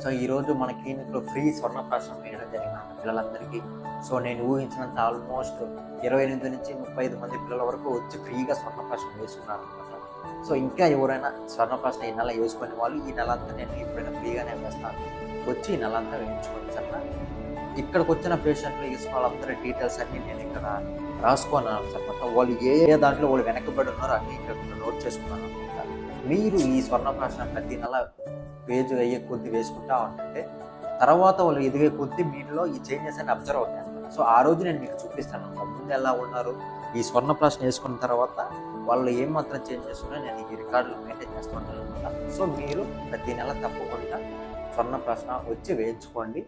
So ఈరోజు మన క్లినిక్లో free స్వర్ణప్రాశనం వేయడం జరిగింది పిల్లలందరికీ. సో నేను ఊహించినంత ఆల్మోస్ట్ 28 నుంచి 35 మంది పిల్లల వరకు వచ్చి ఫ్రీగా స్వర్ణప్రాశనం వేసుకున్నారు అనమాట. సో ఇంకా ఎవరైనా స్వర్ణప్రాశనం ఈ నెల వేసుకునే వాళ్ళు ఈ నెల అంతా నేను ఎప్పుడైనా ఫ్రీగానే వేస్తాను, వచ్చి ఈ నెల అంతా వేయించుకోండి సరేనా. ఇక్కడికి వచ్చిన పేషెంట్లు వేసుకున్న వాళ్ళందరి డీటెయిల్స్ అన్నీ నేను ఇక్కడ రాసుకున్నాను అనమాట. వాళ్ళు ఏ దాంట్లో వాళ్ళు వెనకబడి ఉన్నారో అన్నీ ఇక్కడ నోట్ చేసుకున్నాను అనమాట. మీరు ఈ స్వర్ణప్రాశనం ప్రతి నెల పేజ్ అయ్యే కొద్ది వేసుకుంటా ఉంటే తర్వాత వాళ్ళు ఎదిగే కొద్ది మీలో ఈ చేంజెస్ అని అబ్జర్వ్ అవుతాయి అనమాట. సో ఆ రోజు నేను మీకు చూపిస్తాను అనమాట, ముందు ఎలా ఉన్నారు, ఈ స్వర్ణప్రాశనం వేసుకున్న తర్వాత వాళ్ళు ఏం మాత్రం చేంజెస్ ఉన్నాయో నేను ఈ రికార్డులు మెయింటైన్ చేస్తూ ఉంటాను అనమాట. సో మీరు ప్రతి నెల తప్పకుండా స్వర్ణప్రాశనం వచ్చి వేయించుకోండి.